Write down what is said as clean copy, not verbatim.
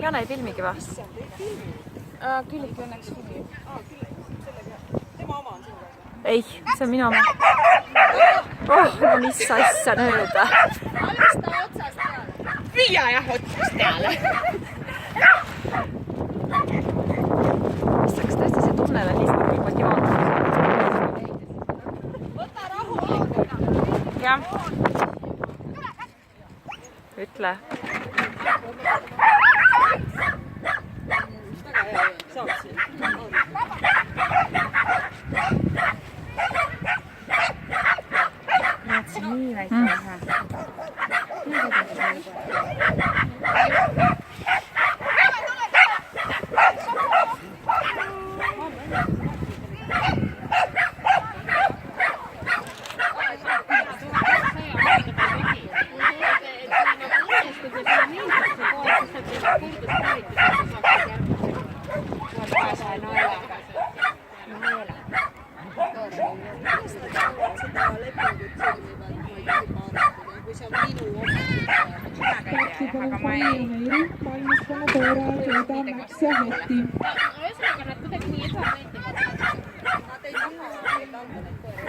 Jane ei filmigi või? Külliki õnneks filmib. Tema oma on sinu käes? Ei, see on minu oma. Oh, no mis asja nüüd? Alista otsast peale. Viia jah, otsast peale. Kas tõesti see tunnel on lihtsalt motivaatne? Võta rahulikult. Jah. Ütle. Väga hea, saad siin. Näed, see nii väike on hea. Aga ma ei valmistanud toorajal tööda Max ja Heti. Ühesõnaga nad kuidagi nii ebameeldivad. Nad ei taha neid anda neid koeri.